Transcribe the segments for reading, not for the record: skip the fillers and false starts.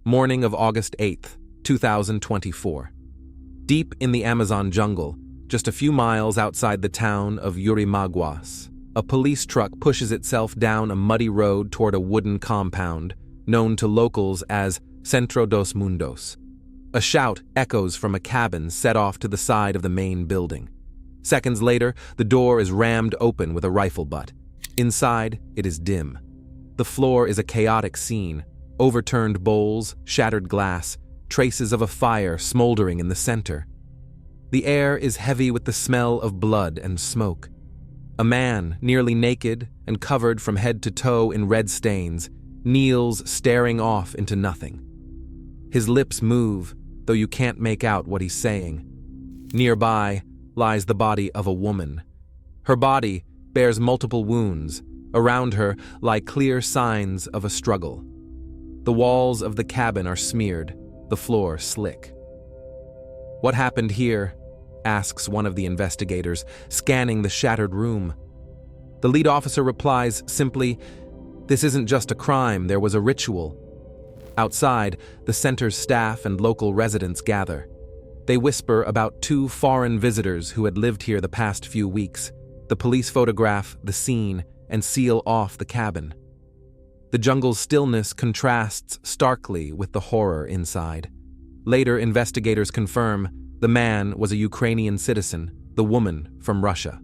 Morning of August 8th, 2024. Deep in the Amazon jungle, just a few miles outside the town of Yurimaguas, a police truck pushes itself down a muddy road toward a wooden compound, known to locals as Centro dos Mundos. A shout echoes from a cabin set off to the side of the main building. Seconds later, the door is rammed open with a rifle butt. Inside, it is dim. The floor is a chaotic scene. Overturned bowls, shattered glass, traces of a fire smoldering in the center. The air is heavy with the smell of blood and smoke. A man, nearly naked and covered from head to toe in red stains, kneels staring off into nothing. His lips move, though you can't make out what he's saying. Nearby lies the body of a woman. Her body bears multiple wounds. Around her lie clear signs of a struggle. The walls of the cabin are smeared, the floor slick. "What happened here?" asks one of the investigators, scanning the shattered room. The lead officer replies simply, "This isn't just a crime, there was a ritual." Outside, the center's staff and local residents gather. They whisper about two foreign visitors who had lived here the past few weeks. The police photograph the scene and seal off the cabin. The jungle's stillness contrasts starkly with the horror inside. Later, investigators confirm the man was a Ukrainian citizen, the woman from Russia.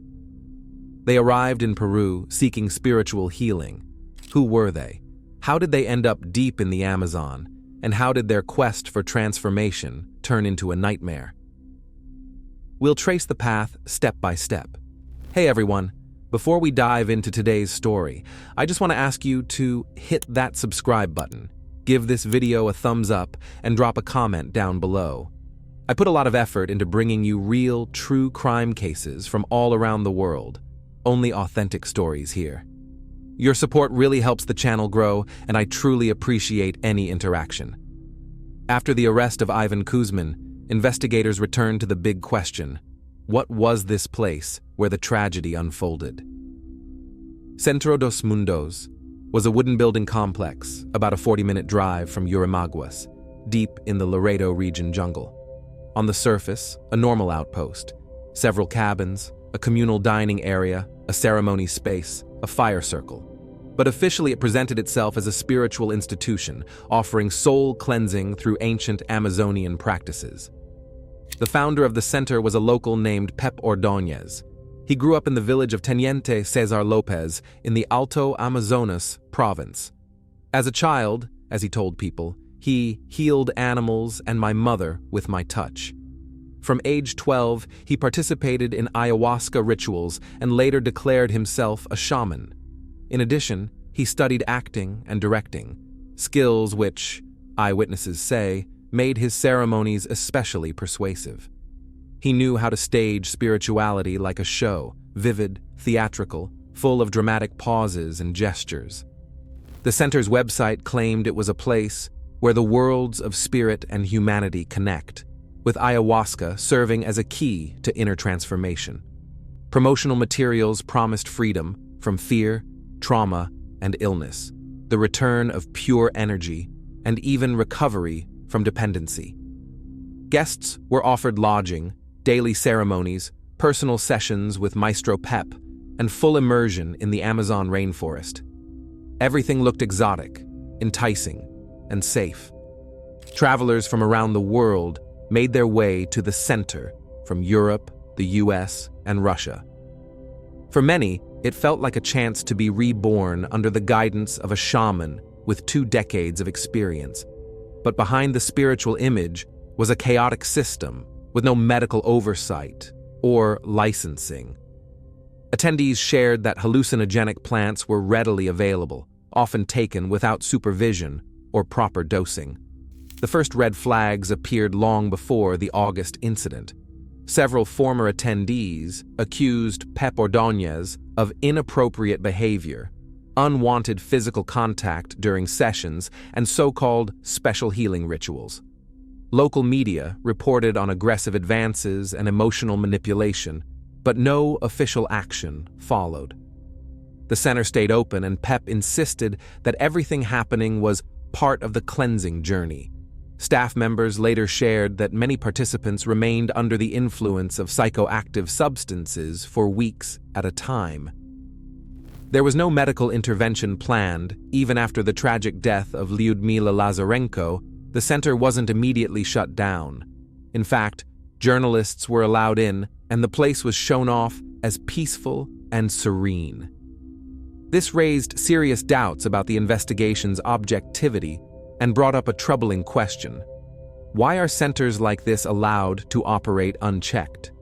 They arrived in Peru seeking spiritual healing. Who were they? How did they end up deep in the Amazon? And how did their quest for transformation turn into a nightmare? We'll trace the path step by step. Hey everyone, before we dive into today's story, I just want to ask you to hit that subscribe button, give this video a thumbs up, and drop a comment down below. I put a lot of effort into bringing you real, true crime cases from all around the world. Only authentic stories here. Your support really helps the channel grow, and I truly appreciate any interaction. After the arrest of Ivan Kuzmin, investigators returned to the big question: what was this place where the tragedy unfolded? Centro dos Mundos was a wooden building complex about a 40-minute drive from Yurimaguas, deep in the Laredo region jungle. On the surface, a normal outpost, several cabins, a communal dining area, a ceremony space, a fire circle. But officially it presented itself as a spiritual institution, offering soul cleansing through ancient Amazonian practices. The founder of the center was a local named Pep Ordóñez. He grew up in the village of Teniente Cesar Lopez in the Alto Amazonas province. As a child, as he told people, he healed animals and my mother with my touch. From age 12, he participated in ayahuasca rituals and later declared himself a shaman. In addition, he studied acting and directing, skills which, eyewitnesses say, made his ceremonies especially persuasive. He knew how to stage spirituality like a show, vivid, theatrical, full of dramatic pauses and gestures. The center's website claimed it was a place where the worlds of spirit and humanity connect, with ayahuasca serving as a key to inner transformation. Promotional materials promised freedom from fear, trauma, and illness, the return of pure energy, and even recovery from dependency. Guests were offered lodging, daily ceremonies, personal sessions with Maestro Pep, and full immersion in the Amazon rainforest. Everything looked exotic, enticing, and safe. Travelers from around the world made their way to the center from Europe, the US, and Russia. For many, it felt like a chance to be reborn under the guidance of a shaman with 2 decades of experience. But behind the spiritual image was a chaotic system with no medical oversight or licensing. Attendees shared that hallucinogenic plants were readily available, often taken without supervision or proper dosing. The first red flags appeared long before the August incident. Several former attendees accused Pep Ordóñez of inappropriate behavior, unwanted physical contact during sessions, and so-called special healing rituals. Local media reported on aggressive advances and emotional manipulation, but no official action followed. The center stayed open, and Pep insisted that everything happening was part of the cleansing journey. Staff members later shared that many participants remained under the influence of psychoactive substances for weeks at a time. There was no medical intervention planned. Even after the tragic death of Ludmila Lazarenko, the center wasn't immediately shut down. In fact, journalists were allowed in, and the place was shown off as peaceful and serene. This raised serious doubts about the investigation's objectivity and brought up a troubling question. Why are centers like this allowed to operate unchecked?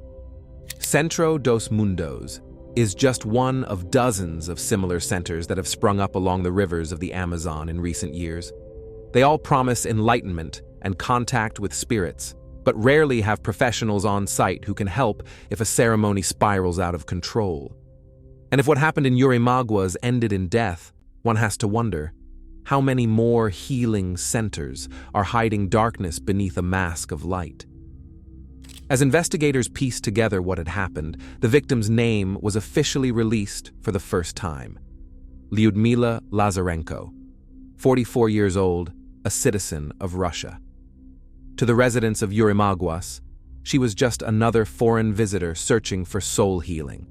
Centro dos Mundos is just one of dozens of similar centers that have sprung up along the rivers of the Amazon in recent years. They all promise enlightenment and contact with spirits, but rarely have professionals on site who can help if a ceremony spirals out of control. And if what happened in Yurimaguas ended in death, one has to wonder, how many more healing centers are hiding darkness beneath a mask of light? As investigators pieced together what had happened, the victim's name was officially released for the first time. Ludmila Lazarenko, 44 years old, a citizen of Russia. To the residents of Yurimaguas, she was just another foreign visitor searching for soul healing.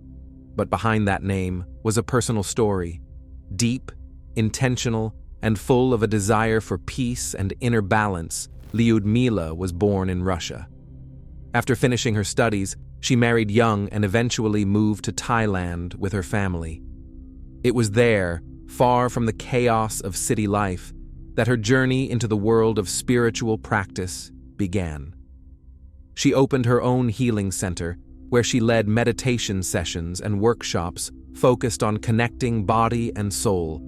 But behind that name was a personal story, deep, intentional, and full of a desire for peace and inner balance. Ludmila was born in Russia. After finishing her studies, she married young and eventually moved to Thailand with her family. It was there, far from the chaos of city life, that her journey into the world of spiritual practice began. She opened her own healing center, where she led meditation sessions and workshops focused on connecting body and soul.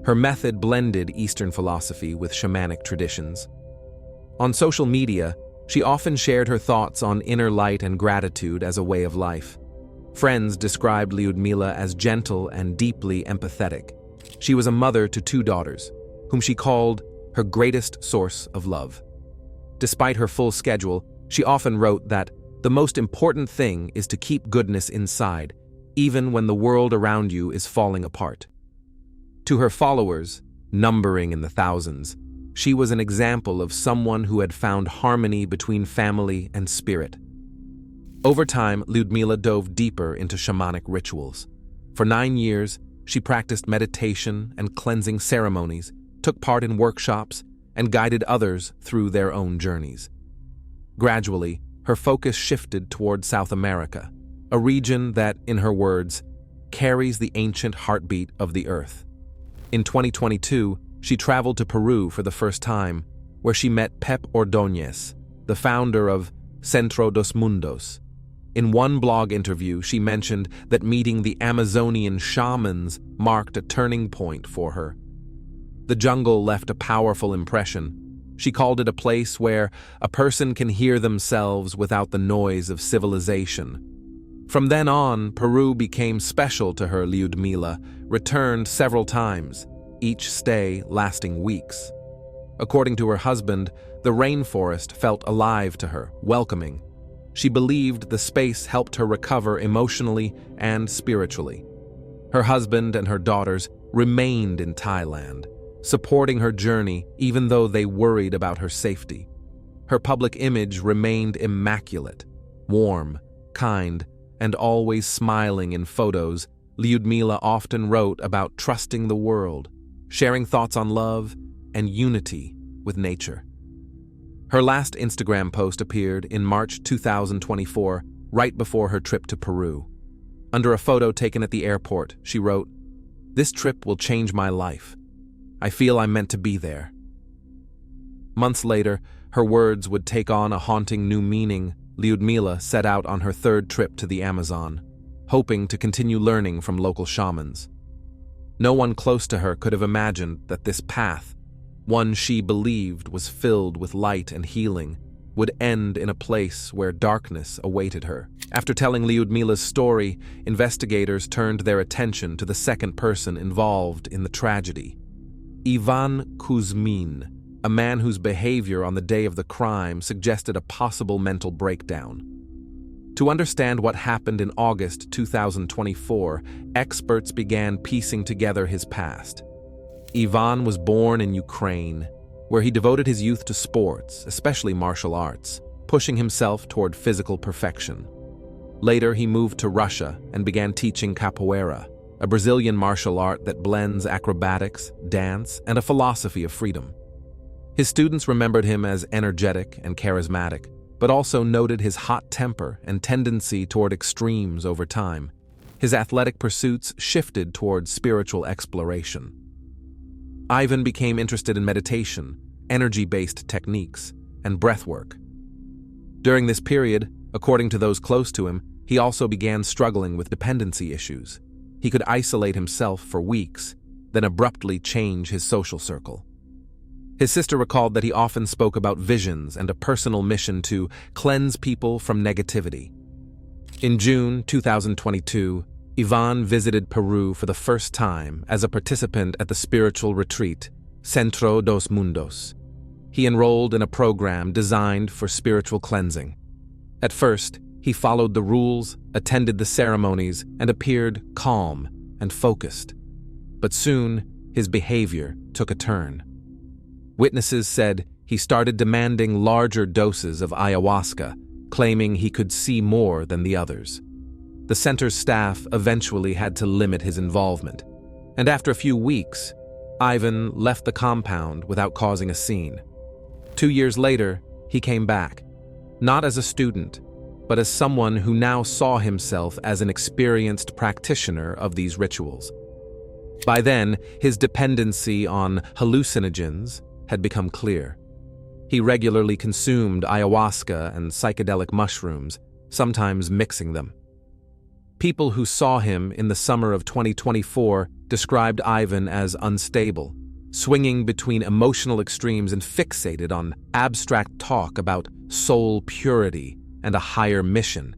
Her method blended Eastern philosophy with shamanic traditions. On social media, she often shared her thoughts on inner light and gratitude as a way of life. Friends described Ludmila as gentle and deeply empathetic. She was a mother to 2 daughters, whom she called her greatest source of love. Despite her full schedule, she often wrote that the most important thing is to keep goodness inside, even when the world around you is falling apart. To her followers, numbering in the thousands, she was an example of someone who had found harmony between family and spirit. Over time, Ludmila dove deeper into shamanic rituals. For 9 years, she practiced meditation and cleansing ceremonies, took part in workshops, and guided others through their own journeys. Gradually, her focus shifted toward South America, a region that, in her words, carries the ancient heartbeat of the earth. In 2022, she traveled to Peru for the first time, where she met Pep Ordóñez, the founder of Centro dos Mundos. In one blog interview, she mentioned that meeting the Amazonian shamans marked a turning point for her. The jungle left a powerful impression. She called it a place where a person can hear themselves without the noise of civilization. From then on, Peru became special to her. Ludmila returned several times, each stay lasting weeks. According to her husband, the rainforest felt alive to her, welcoming. She believed the space helped her recover emotionally and spiritually. Her husband and her daughters remained in Thailand, supporting her journey even though they worried about her safety. Her public image remained immaculate, warm, kind, and always smiling in photos. Ludmila often wrote about trusting the world, sharing thoughts on love and unity with nature. Her last Instagram post appeared in March 2024, right before her trip to Peru. Under a photo taken at the airport, she wrote, "This trip will change my life. I feel I'm meant to be there." Months later, her words would take on a haunting new meaning. Ludmila set out on her 3rd trip to the Amazon, hoping to continue learning from local shamans. No one close to her could have imagined that this path, one she believed was filled with light and healing, would end in a place where darkness awaited her. After telling Ludmila's story, investigators turned their attention to the second person involved in the tragedy. Ivan Kuzmin, a man whose behavior on the day of the crime suggested a possible mental breakdown. To understand what happened in August 2024, experts began piecing together his past. Ivan was born in Ukraine, where he devoted his youth to sports, especially martial arts, pushing himself toward physical perfection. Later, he moved to Russia and began teaching capoeira, a Brazilian martial art that blends acrobatics, dance, and a philosophy of freedom. His students remembered him as energetic and charismatic, but also noted his hot temper and tendency toward extremes over time. His athletic pursuits shifted toward spiritual exploration. Ivan became interested in meditation, energy-based techniques, and breathwork. During this period, according to those close to him, he also began struggling with dependency issues. He could isolate himself for weeks, then abruptly change his social circle. His sister recalled that he often spoke about visions and a personal mission to cleanse people from negativity. In June 2022, Ivan visited Peru for the first time as a participant at the spiritual retreat, Centro dos Mundos. He enrolled in a program designed for spiritual cleansing. At first, he followed the rules, attended the ceremonies, and appeared calm and focused. But soon, his behavior took a turn. Witnesses said he started demanding larger doses of ayahuasca, claiming he could see more than the others. The center's staff eventually had to limit his involvement, and after a few weeks, Ivan left the compound without causing a scene. 2 years later, he came back, not as a student, but as someone who now saw himself as an experienced practitioner of these rituals. By then, his dependency on hallucinogens had become clear. He regularly consumed ayahuasca and psychedelic mushrooms, sometimes mixing them. People who saw him in the summer of 2024 described Ivan as unstable, swinging between emotional extremes and fixated on abstract talk about soul purity and a higher mission.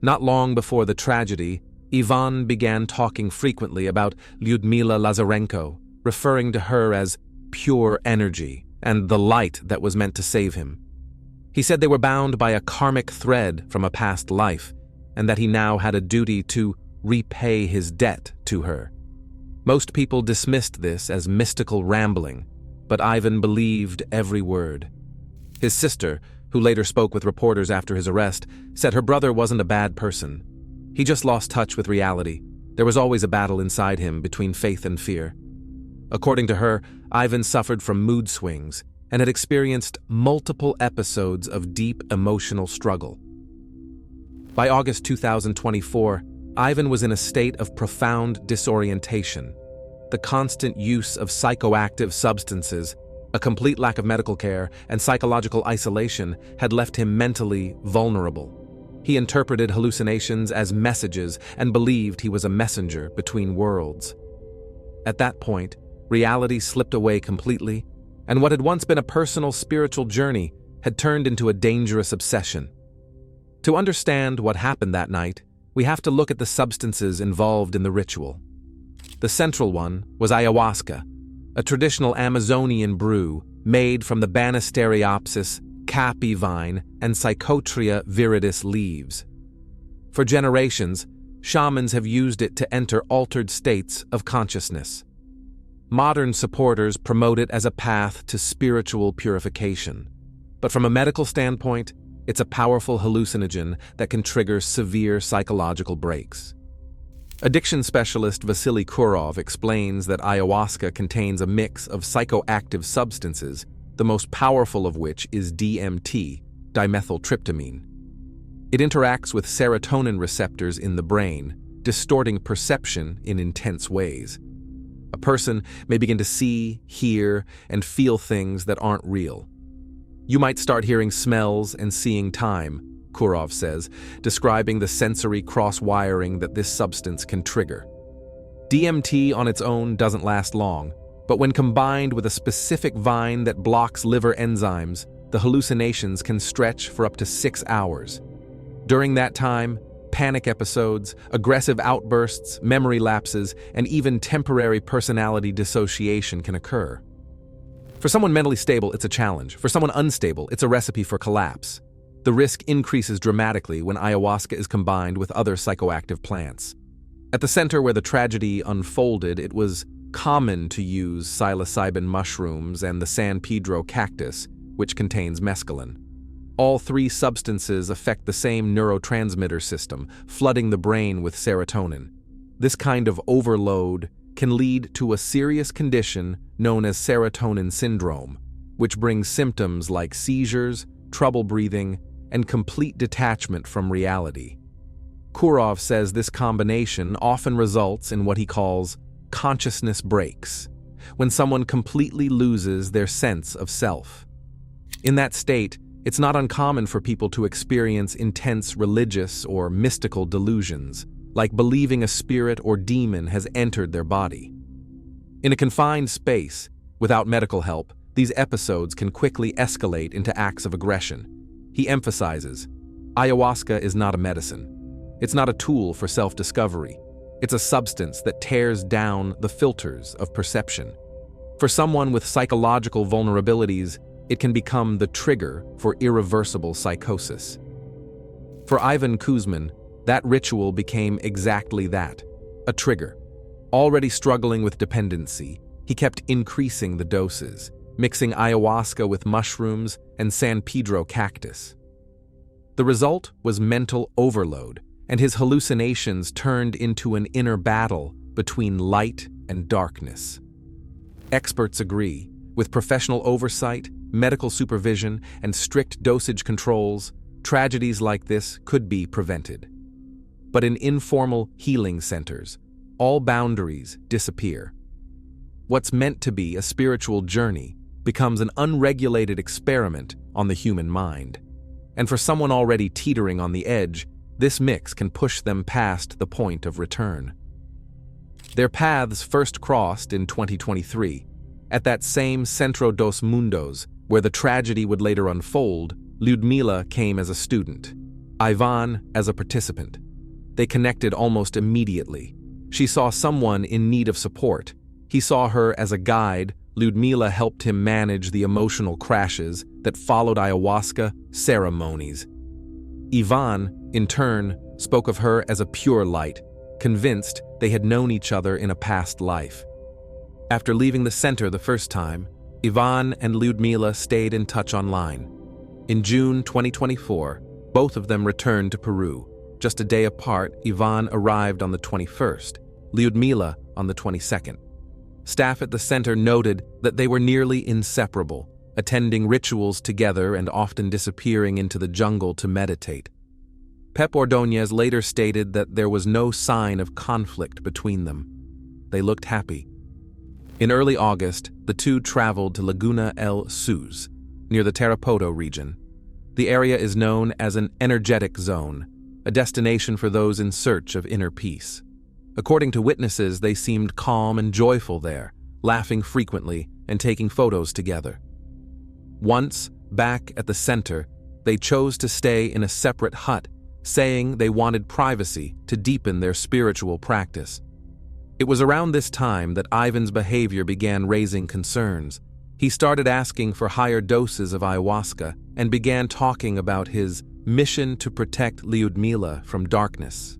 Not long before the tragedy, Ivan began talking frequently about Ludmila Lazarenko, referring to her as pure energy and the light that was meant to save him. He said they were bound by a karmic thread from a past life, and that he now had a duty to repay his debt to her. Most people dismissed this as mystical rambling, but Ivan believed every word. His sister, who later spoke with reporters after his arrest, said her brother wasn't a bad person. He just lost touch with reality. There was always a battle inside him between faith and fear. According to her, Ivan suffered from mood swings and had experienced multiple episodes of deep emotional struggle. By August 2024, Ivan was in a state of profound disorientation. The constant use of psychoactive substances, a complete lack of medical care, and psychological isolation had left him mentally vulnerable. He interpreted hallucinations as messages and believed he was a messenger between worlds. At that point, reality slipped away completely, and what had once been a personal spiritual journey had turned into a dangerous obsession. To understand what happened that night, we have to look at the substances involved in the ritual. The central one was ayahuasca, a traditional Amazonian brew made from the Banisteriopsis caapi vine and Psychotria viridis leaves. For generations, shamans have used it to enter altered states of consciousness. Modern supporters promote it as a path to spiritual purification. But from a medical standpoint, it's a powerful hallucinogen that can trigger severe psychological breaks. Addiction specialist Vasily Kurov explains that ayahuasca contains a mix of psychoactive substances, the most powerful of which is DMT, dimethyltryptamine. It interacts with serotonin receptors in the brain, distorting perception in intense ways. A person may begin to see, hear, and feel things that aren't real. You might start hearing smells and seeing time, Kurov says, describing the sensory cross-wiring that this substance can trigger. DMT on its own doesn't last long, but when combined with a specific vine that blocks liver enzymes, the hallucinations can stretch for up to 6 hours. During that time, panic episodes, aggressive outbursts, memory lapses, and even temporary personality dissociation can occur. For someone mentally stable, it's a challenge. For someone unstable, it's a recipe for collapse. The risk increases dramatically when ayahuasca is combined with other psychoactive plants. At the center where the tragedy unfolded, it was common to use psilocybin mushrooms and the San Pedro cactus, which contains mescaline. All three substances affect the same neurotransmitter system, flooding the brain with serotonin. This kind of overload can lead to a serious condition known as serotonin syndrome, which brings symptoms like seizures, trouble breathing, and complete detachment from reality. Kurov says this combination often results in what he calls consciousness breaks, when someone completely loses their sense of self. In that state, it's not uncommon for people to experience intense religious or mystical delusions, like believing a spirit or demon has entered their body. In a confined space, without medical help, these episodes can quickly escalate into acts of aggression. He emphasizes, ayahuasca is not a medicine. It's not a tool for self-discovery. It's a substance that tears down the filters of perception. For someone with psychological vulnerabilities, it can become the trigger for irreversible psychosis. For Ivan Kuzmin, that ritual became exactly that, a trigger. Already struggling with dependency, he kept increasing the doses, mixing ayahuasca with mushrooms and San Pedro cactus. The result was mental overload, and his hallucinations turned into an inner battle between light and darkness. Experts agree, with professional oversight, medical supervision, and strict dosage controls, tragedies like this could be prevented. But in informal healing centers, all boundaries disappear. What's meant to be a spiritual journey becomes an unregulated experiment on the human mind. And for someone already teetering on the edge, this mix can push them past the point of return. Their paths first crossed in 2023. At that same Centro dos Mundos, where the tragedy would later unfold, Ludmila came as a student, Ivan as a participant. They connected almost immediately. She saw someone in need of support. He saw her as a guide. Ludmila helped him manage the emotional crashes that followed ayahuasca ceremonies. Ivan, in turn, spoke of her as a pure light, convinced they had known each other in a past life. After leaving the center the first time, Ivan and Ludmila stayed in touch online. In June 2024, both of them returned to Peru. Just a day apart, Ivan arrived on the 21st, Ludmila on the 22nd. Staff at the center noted that they were nearly inseparable, attending rituals together and often disappearing into the jungle to meditate. Pep Ordóñez later stated that there was no sign of conflict between them. They looked happy. In early August, the two traveled to Laguna El Sus, near the Tarapoto region. The area is known as an energetic zone, a destination for those in search of inner peace. According to witnesses, they seemed calm and joyful there, laughing frequently and taking photos together. Once, back at the center, they chose to stay in a separate hut, saying they wanted privacy to deepen their spiritual practice. It was around this time that Ivan's behavior began raising concerns. He started asking for higher doses of ayahuasca and began talking about his mission to protect Ludmila from darkness.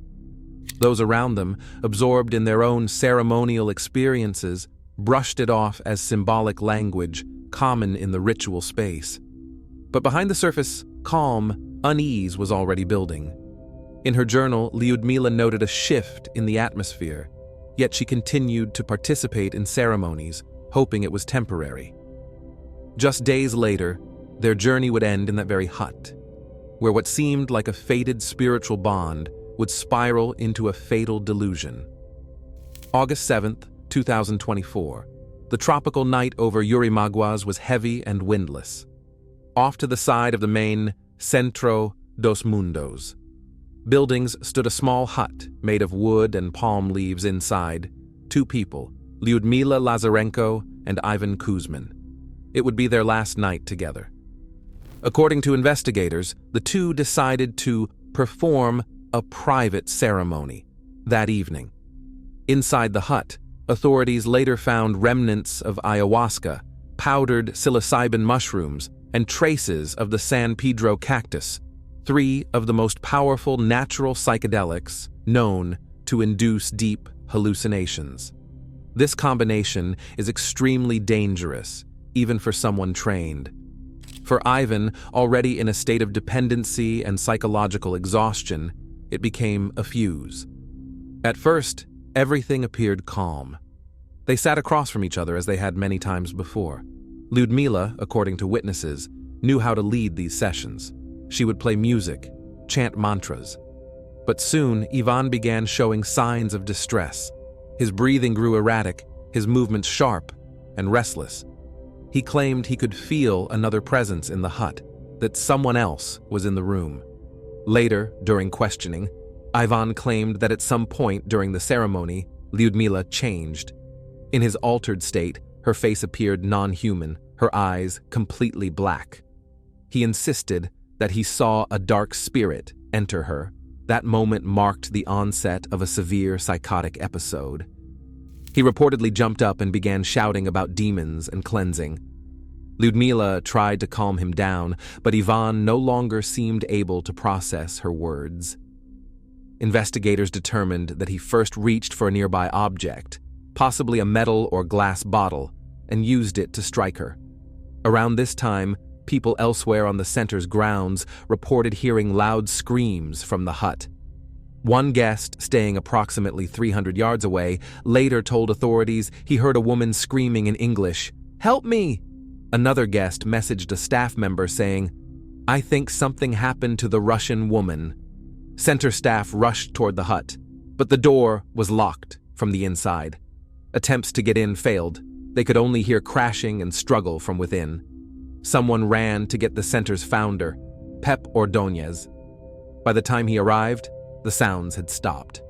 Those around them, absorbed in their own ceremonial experiences, brushed it off as symbolic language common in the ritual space. But behind the surface, calm, unease was already building. In her journal, Ludmila noted a shift in the atmosphere, yet she continued to participate in ceremonies, hoping it was temporary. Just days later, their journey would end in that very hut, where what seemed like a fated spiritual bond would spiral into a fatal delusion. August 7th, 2024. The tropical night over Yurimaguas was heavy and windless. Off to the side of the main Centro dos Mundos, buildings stood a small hut made of wood and palm leaves inside. Two people, Ludmila Lazarenko and Ivan Kuzmin. It would be their last night together. According to investigators, the two decided to perform a private ceremony that evening. Inside the hut, authorities later found remnants of ayahuasca, powdered psilocybin mushrooms, and traces of the San Pedro cactus, three of the most powerful natural psychedelics known to induce deep hallucinations. This combination is extremely dangerous, even for someone trained. For Ivan, already in a state of dependency and psychological exhaustion, it became a fuse. At first, everything appeared calm. They sat across from each other as they had many times before. Ludmila, according to witnesses, knew how to lead these sessions. She would play music, chant mantras. But soon, Ivan began showing signs of distress. His breathing grew erratic, his movements sharp and restless. He claimed he could feel another presence in the hut, that someone else was in the room. Later, during questioning, Ivan claimed that at some point during the ceremony, Ludmila changed. In his altered state, her face appeared non-human, her eyes completely black. He insisted that he saw a dark spirit enter her. That moment marked the onset of a severe psychotic episode. He reportedly jumped up and began shouting about demons and cleansing. Ludmila tried to calm him down, but Ivan no longer seemed able to process her words. Investigators determined that he first reached for a nearby object, possibly a metal or glass bottle, and used it to strike her. Around this time, people elsewhere on the center's grounds reported hearing loud screams from the hut. One guest, staying approximately 300 yards away, later told authorities he heard a woman screaming in English, "Help me!" Another guest messaged a staff member saying, "I think something happened to the Russian woman." Center staff rushed toward the hut, but the door was locked from the inside. Attempts to get in failed. They could only hear crashing and struggle from within. Someone ran to get the center's founder, Pep Ordóñez. By the time he arrived, the sounds had stopped.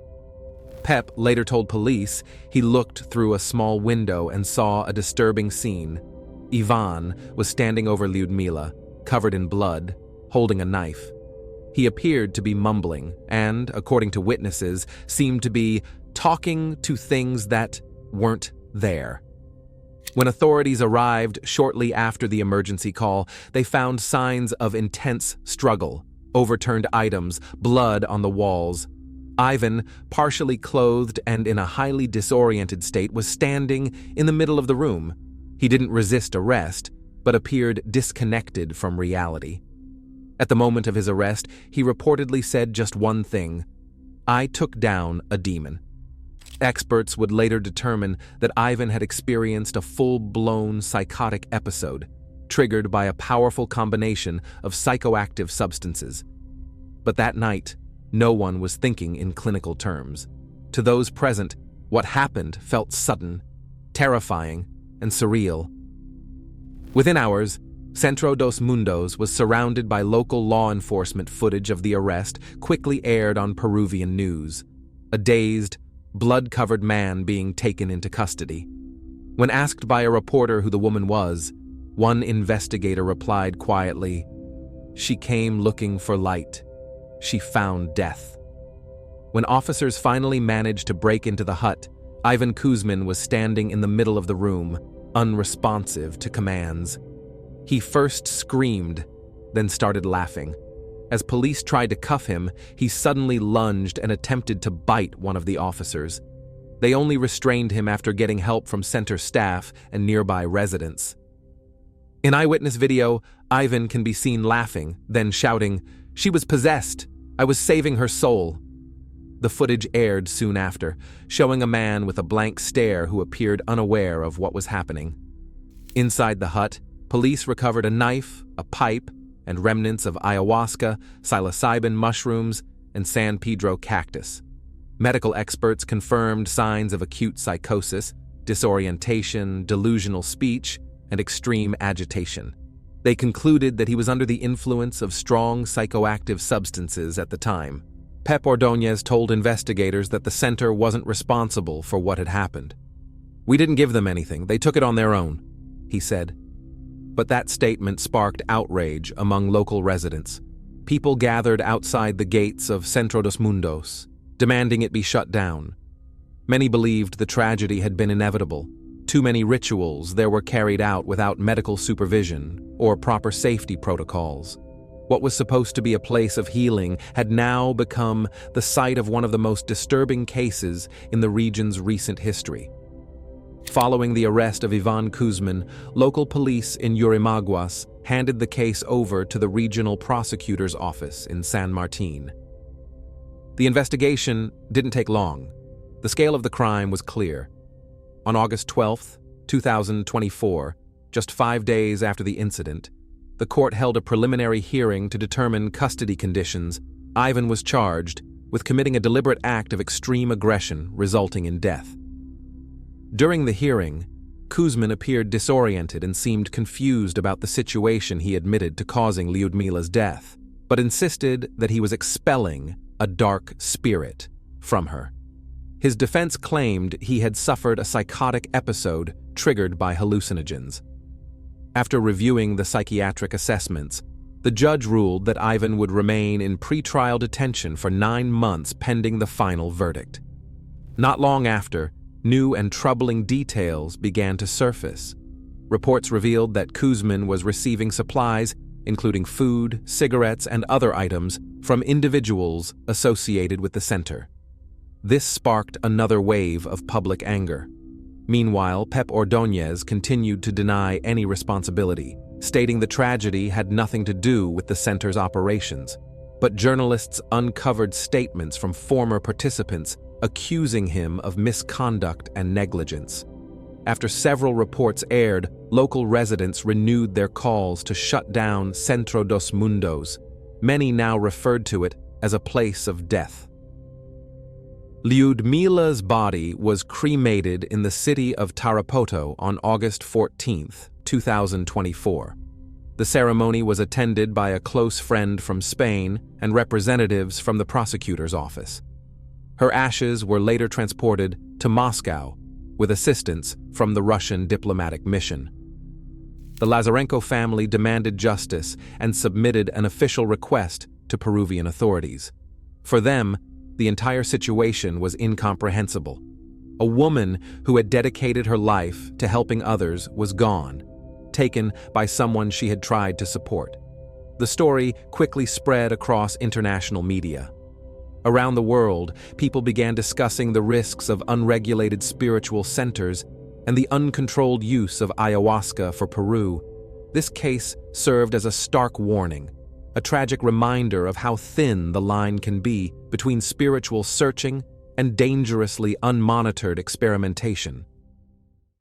Pep later told police he looked through a small window and saw a disturbing scene. Ivan was standing over Ludmila, covered in blood, holding a knife. He appeared to be mumbling and, according to witnesses, seemed to be talking to things that weren't there. When authorities arrived shortly after the emergency call, they found signs of intense struggle, overturned items, blood on the walls. Ivan, partially clothed and in a highly disoriented state, was standing in the middle of the room. He didn't resist arrest, but appeared disconnected from reality. At the moment of his arrest, he reportedly said just one thing: "I took down a demon." Experts would later determine that Ivan had experienced a full-blown psychotic episode, triggered by a powerful combination of psychoactive substances. But that night, no one was thinking in clinical terms. To those present, what happened felt sudden, terrifying, and surreal. Within hours, Centro dos Mundos was surrounded by local law enforcement. Footage of the arrest quickly aired on Peruvian news. A dazed, blood-covered man being taken into custody. When asked by a reporter who the woman was, one investigator replied quietly, "She came looking for light. She found death." When officers finally managed to break into the hut, Ivan Kuzmin was standing in the middle of the room, unresponsive to commands. He first screamed, then started laughing. As police tried to cuff him, he suddenly lunged and attempted to bite one of the officers. They only restrained him after getting help from center staff and nearby residents. In eyewitness video, Ivan can be seen laughing, then shouting, "She was possessed! I was saving her soul!" The footage aired soon after, showing a man with a blank stare who appeared unaware of what was happening. Inside the hut, police recovered a knife, a pipe, and remnants of ayahuasca, psilocybin mushrooms, and San Pedro cactus. Medical experts confirmed signs of acute psychosis, disorientation, delusional speech, and extreme agitation. They concluded that he was under the influence of strong psychoactive substances at the time. Pep Ordóñez told investigators that the center wasn't responsible for what had happened. "We didn't give them anything, they took it on their own," he said. But that statement sparked outrage among local residents. People gathered outside the gates of Centro dos Mundos, demanding it be shut down. Many believed the tragedy had been inevitable. Too many rituals there were carried out without medical supervision or proper safety protocols. What was supposed to be a place of healing had now become the site of one of the most disturbing cases in the region's recent history. Following the arrest of Ivan Kuzmin, local police in Yurimaguas handed the case over to the regional prosecutor's office in San Martin. The investigation didn't take long. The scale of the crime was clear. On August 12, 2024, just 5 days after the incident, the court held a preliminary hearing to determine custody conditions. Ivan was charged with committing a deliberate act of extreme aggression resulting in death. During the hearing, Kuzmin appeared disoriented and seemed confused about the situation he admitted to causing Ludmila's death, but insisted that he was expelling a dark spirit from her. His defense claimed he had suffered a psychotic episode triggered by hallucinogens. After reviewing the psychiatric assessments, the judge ruled that Ivan would remain in pretrial detention for 9 months pending the final verdict. Not long after, new and troubling details began to surface. Reports revealed that Kuzmin was receiving supplies, including food, cigarettes, and other items, from individuals associated with the center. This sparked another wave of public anger. Meanwhile, Pep Ordóñez continued to deny any responsibility, stating the tragedy had nothing to do with the center's operations. But journalists uncovered statements from former participants accusing him of misconduct and negligence. After several reports aired, local residents renewed their calls to shut down Centro dos Mundos. Many now referred to it as a place of death. Ludmila's body was cremated in the city of Tarapoto on August 14, 2024. The ceremony was attended by a close friend from Spain and representatives from the prosecutor's office. Her ashes were later transported to Moscow with assistance from the Russian diplomatic mission. The Lazarenko family demanded justice and submitted an official request to Peruvian authorities. For them, the entire situation was incomprehensible. A woman who had dedicated her life to helping others was gone, taken by someone she had tried to support. The story quickly spread across international media. Around the world, people began discussing the risks of unregulated spiritual centers and the uncontrolled use of ayahuasca for Peru. This case served as a stark warning, a tragic reminder of how thin the line can be between spiritual searching and dangerously unmonitored experimentation.